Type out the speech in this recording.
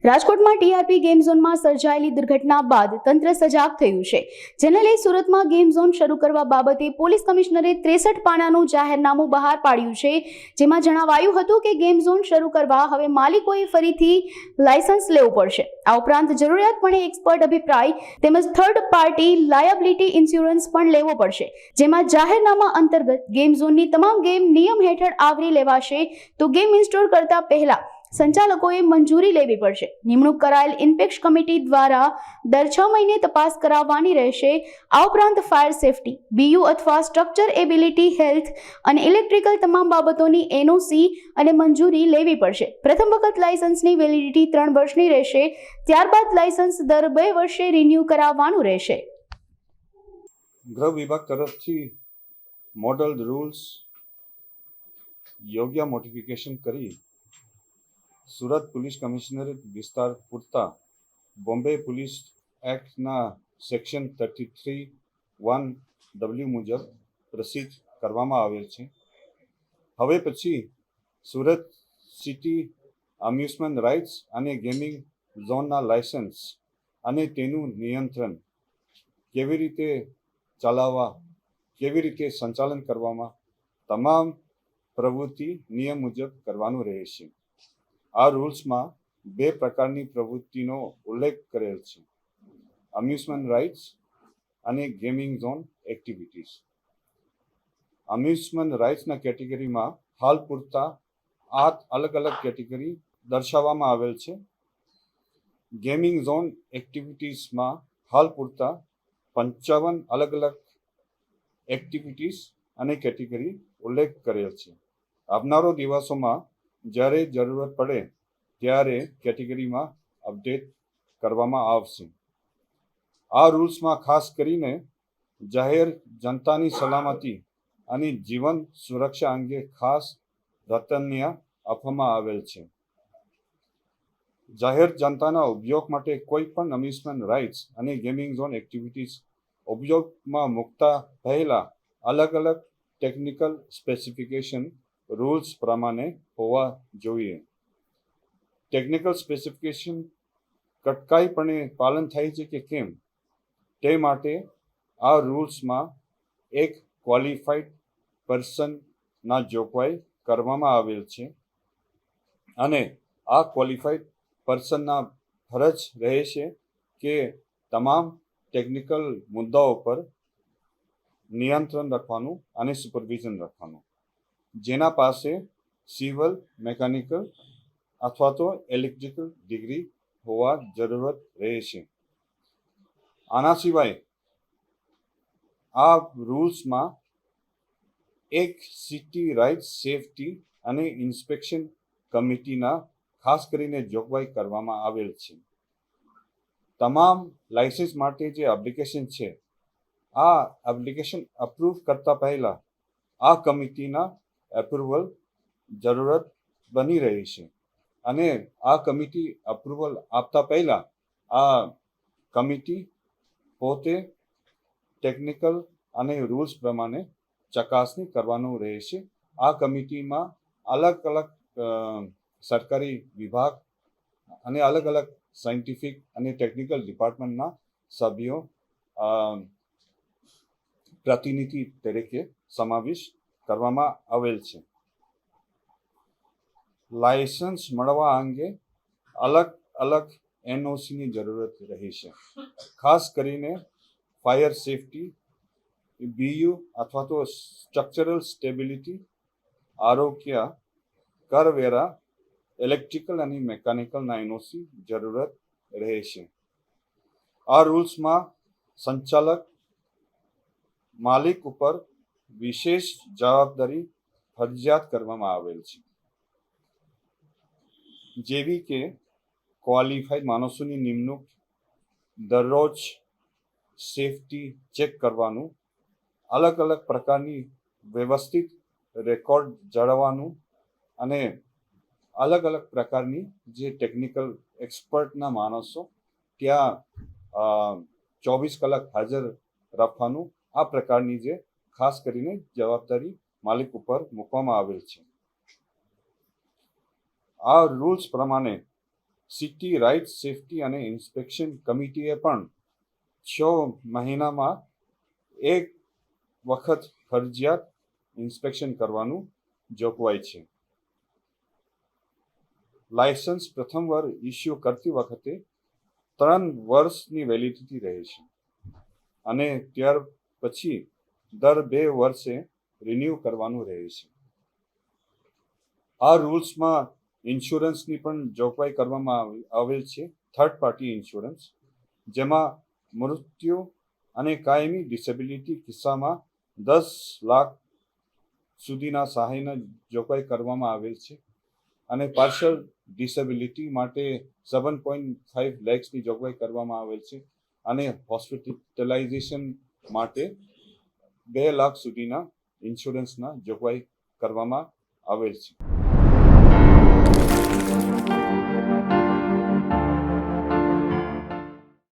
રાજકોટમાં TRP game ઝોનમાં સર્જાયેલી દુર્ઘટના બાદ તંત્ર સજાગ થયું છે, જેને લઈ સુરતમાં ગેમ ઝોન શરૂ કરવા બાબતે પોલીસ કમિશનરે 63 પાનાનું જાહેરનામું બહાર પાડ્યું છે, જેમાં જણાવાયું હતું કે ગેમ ઝોન શરૂ કરવા હવે માલિકોએ ફરીથી લાયસન્સ લેવું પડશે। આ ઉપરાંત જરૂરિયાતપણે એક્સપર્ટ અભિપ્રાય તેમજ થર્ડ પાર્ટી લાયબિલિટી ઇન્સ્યોરન્સ પણ લેવો પડશે, જેમાં જાહેરનામા અંતર્ગત ગેમ ઝોનની તમામ ગેમ નિયમ હેઠળ આવરી લેવાશે તો ગેમ ઇન્સ્ટોલ કરતા પહેલા સંચાલકોએ મંજૂરી લેવી પડશે। નિમણૂક કરાયેલ ઇન્પેક્શ કમિટી દ્વારા દર 6 મહિને તપાસ કરાવવાની રહેશે। આ ઉપરાંત ફાયર સેફટી, બીયુ અથવા સ્ટ્રક્ચર એબિલિટી, હેલ્થ અને ઇલેક્ટ્રિકલ તમામ બાબતોની એનઓસી અને મંજૂરી લેવી પડશે। પ્રથમ વખત લાયસન્સની વેલિડિટી 3 વર્ષની રહેશે, ત્યારબાદ લાયસન્સ દર 2 વર્ષે રિન્યૂ કરાવવાનું રહેશે। ગૃહ વિભાગ તરફથી મોડલ રૂલ્સ યોગ્ય મોડિફિકેશન કરી સુરત પોલીસ કમિશનરેટ વિસ્તાર પૂરતા બોમ્બે પોલીસ એક્ટના સેક્શન 33(1) મુજબ પ્રસિદ્ધ કરવામાં આવેલ છે। હવે પછી સુરત સિટી અમ્યુઝમેન્ટ રાઇટ્સ અને ગેમિંગ ઝોનના લાયસન્સ અને તેનું નિયંત્રણ કેવી રીતે ચલાવવા, કેવી રીતે સંચાલન કરવામાં તમામ પ્રવૃત્તિ નિયમ મુજબ કરવાનું રહેશે। આ રૂલ્સમાં 2 પ્રકારની પ્રવૃત્તિનો ઉલ્લેખ કરેલ છે: અમ્યુઝમેન્ટ રાઇટ્સ અને ગેમિંગ ઝોન એક્ટિવિટીઝ। અમ્યુઝમેન્ટ રાઇટ્સના કેટેગરીમાં હાલ પૂરતા 8 અલગ અલગ કેટેગરી દર્શાવવામાં આવેલ છે। ગેમિંગ ઝોન એક્ટિવિટીઝમાં હાલ પૂરતા 55 અલગ અલગ એક્ટિવિટીઝ અને કેટેગરી ઉલ્લેખ કરેલ છે। આવનારો દિવસોમાં જ્યારે જરૂરત પડે ત્યારે કેટેગરીમાં અપડેટ કરવામાં આવશે। આ રૂલ્સમાં ખાસ કરીને જાહેર જનતાની સલામતી અને જીવન સુરક્ષા અંગે ખાસ પ્રાધાન્ય આપવામાં આવેલ છે। જાહેર જનતાના ઉપયોગ માટે કોઈ પણ અમ્યુઝમેન્ટ રાઇટ્સ અને ગેમિંગ ઝોન એક્ટિવિટીઝ ઉપયોગમાં મૂકતા પહેલા અલગ અલગ ટેકનિકલ સ્પેસિફિકેશન રૂલ્સ પ્રમાણે હોવા જોઈએ। ટેકનિકલ સ્પેસિફિકેશન કડકાઈપણે પાલન થાય છે કે કેમ તે માટે આ રૂલ્સમાં એક ક્વોલિફાઈડ પર્સનના જોગવાઈ કરવામાં આવેલ છે અને આ ક્વોલિફાઈડ પર્સનના ફરજ રહેશે કે તમામ ટેકનિકલ મુદ્દાઓ પર નિયંત્રણ રાખવાનું અને સુપરવિઝન રાખવાનું, જેના પાસે સિવિલ, મેકેનિકલ અથવા તો ઇલેક્ટ્રિકલ ડિગ્રી હોવા જરૂરત રહેશે। આના સિવાય આ રૂલ્સમાં એક સિટી રાઇટ સેફટી અને ઇન્સ્પેક્શન કમિટીના ખાસ કરીને જોગવાઈ કરવામાં આવેલ છે। તમામ લાયસન્સ માટે જે એપ્લિકેશન છે, આ એપ્લિકેશન અપ્રૂવ કરતા પહેલા આ કમિટીના એપ્રુવલ જરૂરત બની રહી છે અને આ કમિટી અપ્રુવલ આપતા પહેલા આ કમિટી પોતે ટેકનિકલ અને રૂલ્સ પ્રમાણે ચકાસણી કરવાનું રહેશે। આ કમિટીમાં અલગ અલગ સરકારી વિભાગ અને અલગ અલગ સાયન્ટિફિક અને ટેકનિકલ ડિપાર્ટમેન્ટના સભ્યો પ્રતિનિધિ તરીકે સમાવેશ કરવામાં આવેલ છે। લાયસન્સ મળવા અંગે અલગ અલગ એનઓસીની જરૂરત રહેશે, ખાસ કરીને ફાયર સેફટી, બીયુ અથવા તો સ્ટ્રક્ચરલ સ્ટેબિલિટી, આરોગ્ય, કરવેરા, ઇલેક્ટ્રિકલ અને મેકેનિકલના એનઓસી જરૂરત રહેશે। આ રૂલ્સમાં સંચાલક માલિક ઉપર વિશેષ જવાબદારી ફરજિયાત કરવામાં આવેલ છે, જેવી કે ક્વોલિફાઈડ માણસોની નિમણૂક, દરરોજ સેફટી ચેક કરવાનું, અલગ અલગ પ્રકારની વ્યવસ્થિત રેકોર્ડ જાળવવાનું અને અલગ અલગ પ્રકારની જે ટેકનિકલ એક્સપર્ટના માણસો ત્યાં 24 કલાક હાજર રાખવાનું, આ પ્રકારની જે ખાસ કરીને જવાબદારી માલિક ઉપર મૂકવામાં આવેલ છે। આ રૂલ્સ પ્રમાણે સિટી રાઇટ સેફટી અને ઇન્સ્પેક્શન કમિટીએ પણ 6 મહિનામાં એક વખત ફરજિયાત ઇન્સ્પેક્શન કરવાનું જોગવાઈ છે. લાયસન્સ પ્રથમ વાર ઇસ્યુ કરતી વખતે 3 વર્ષની વેલિડિટી રહે છે અને ત્યાર પછી દર 2 વર્ષે રિન્યૂ કરવાનું રહે છે. આ રૂલ્સમાં ઇન્સ્યોરન્સની પણ જોગવાઈ કરવામાં આવેલ છે, થર્ડ પાર્ટી ઇન્સ્યોરન્સ, જેમાં મૃત્યુ અને કાયમી ડિસેબિલિટી કિસ્સામાં 10 લાખ સુધીના સહાયની જોગવાઈ કરવામાં આવેલ છે અને પાર્શિયલ ડિસેબિલિટી માટે 7.5 લેક્સની જોગવાઈ કરવામાં આવેલ છે અને હોસ્પિટલાઇઝેશન માટે 2 લાખ સુધીના ઇન્સ્યોરન્સના જોગવાઈ કરવામાં આવેલ છે.